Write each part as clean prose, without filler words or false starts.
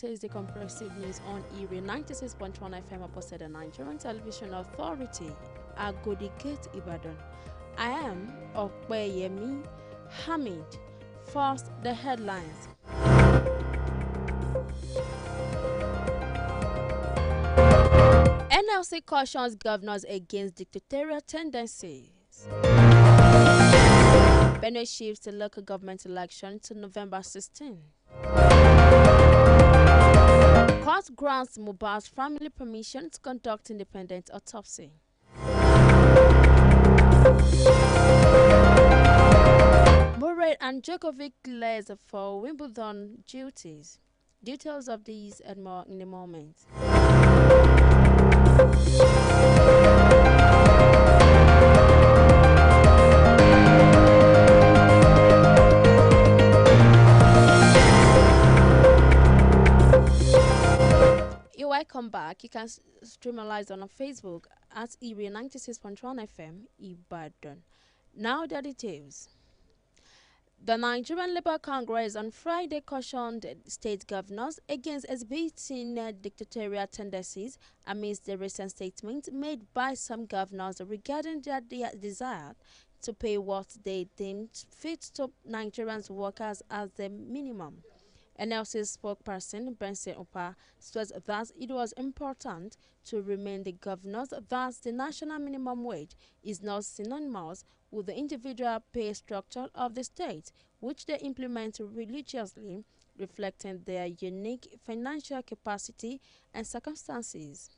This is the comprehensive news on ERA 96.1 FM opposite the Nigerian Television Authority, Agodi Gate, Ibadan. I am Opeyemi Hamid. First, the headlines. NLC cautions governors against dictatorial tendencies. Benue shifts the local government election to November 16. Court grants Mohbad's family permission to conduct independent autopsy. Murray and Djokovic clears for Wimbledon duties. Details of these and more in a moment. Welcome back. You can stream live on Facebook at ERA 96.1 FM Ibadan. Now the details. The Nigerian Labour Congress on Friday cautioned state governors against exhibiting dictatorial tendencies amidst the recent statements made by some governors regarding their desire to pay what they deemed fit to Nigerians workers as the minimum. NLC spokesperson Benson Opa stressed that it was important to remind the governors that the national minimum wage is not synonymous with the individual pay structure of the state, which they implement religiously, reflecting their unique financial capacity and circumstances.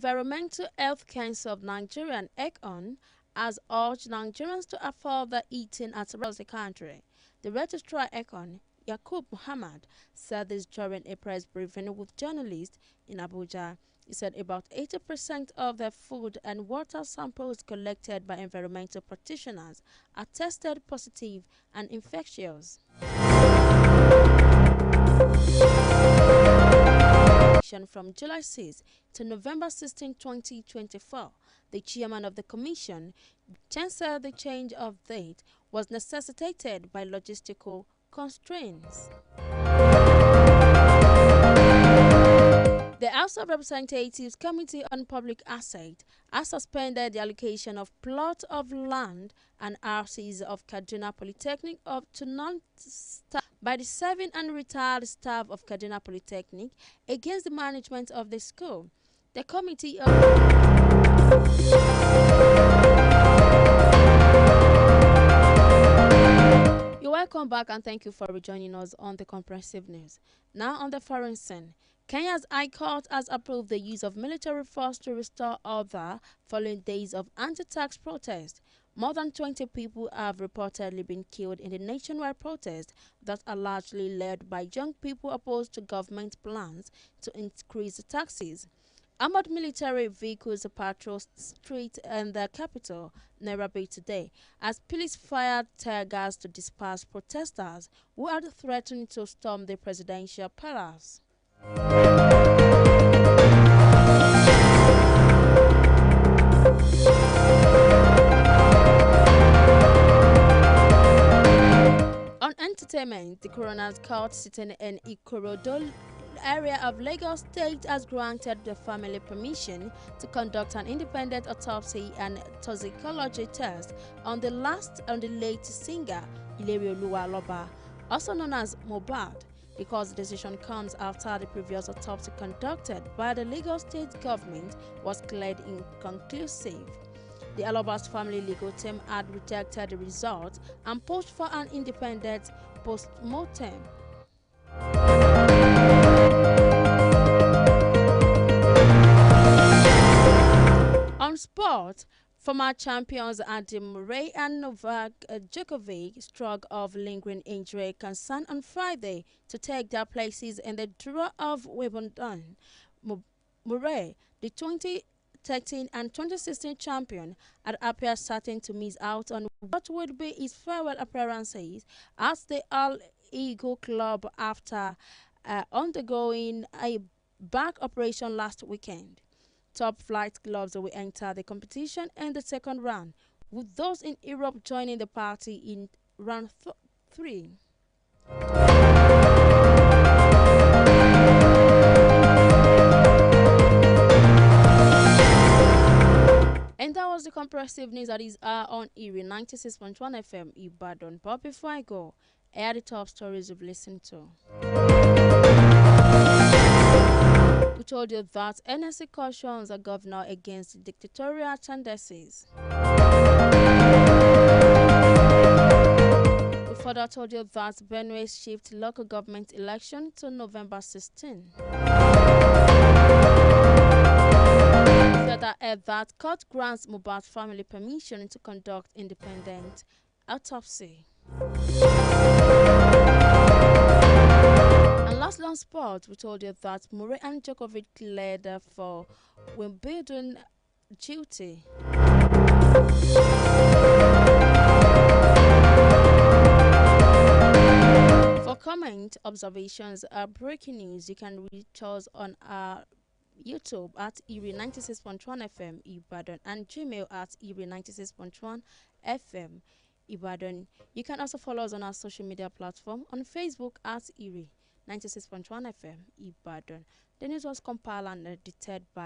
Environmental Health Council of Nigeria and ECON has urged Nigerians to afford the eating across the country. The registrar ECON, Yakub Muhammad, said this during a press briefing with journalists in Abuja. He said about 80% of the food and water samples collected by environmental practitioners are tested positive and infectious. From July 6 to November 16, 2024, the chairman of the commission said the change of date was necessitated by logistical constraints. The House of Representatives Committee on Public Assets has suspended the allocation of plots of land and RCs of Kaduna Polytechnic to non-staff by the serving and retired staff of Kaduna Polytechnic against the management of the school. The committee You're welcome back and thank you for rejoining us on the comprehensive news. Now on the foreign scene. Kenya's High Court has approved the use of military force to restore order following days of anti-tax protest. More than 20 people have reportedly been killed in the nationwide protests that are largely led by young people opposed to government plans to increase taxes. Armored military vehicles patrolled streets in the capital, Nairobi, today, as police fired tear gas to disperse protesters who had threatened to storm the presidential palace. On entertainment, the coroner's court sitting in Ikorodu area of Lagos State has granted the family permission to conduct an independent autopsy and toxicology test on the late singer Ilere Oluwaloba, also known as Mohbad. The court's decision comes after the previous autopsy conducted by the Lagos State government was declared inconclusive. The Aloba's family legal team had rejected the result and pushed for an independent post-mortem. On sport, former champions Andy Murray and Novak Djokovic struck of lingering injury concern on Friday to take their places in the draw of Wimbledon. Murray, the 2013 and 2016 champion, had appeared certain to miss out on what would be his farewell appearances at the Al Eagle Club after undergoing a back operation last weekend. Top flight clubs will enter the competition in the second round, with those in Europe joining the party in round 3. And that was the comprehensive news that is on Erie 96.1 FM Ibadan. But before I go, here are the top stories you've listened to. We told you that NSC cautions a governor against dictatorial tendencies. We further told you that Benue shift local government election to November 16. Further add that court grants Mohbad family permission to conduct independent autopsy. And lastly on sport, we told you that Murray and Djokovic cleared for Wimbledon duty. For comment, observations, breaking news, you can reach us on our YouTube at Erie 96.1 FM Ibadan and Gmail at Erie 96.1 FM Ibadan. You can also follow us on our social media platform on Facebook at Erie 96.1 FM Ibadan. The news was compiled and edited by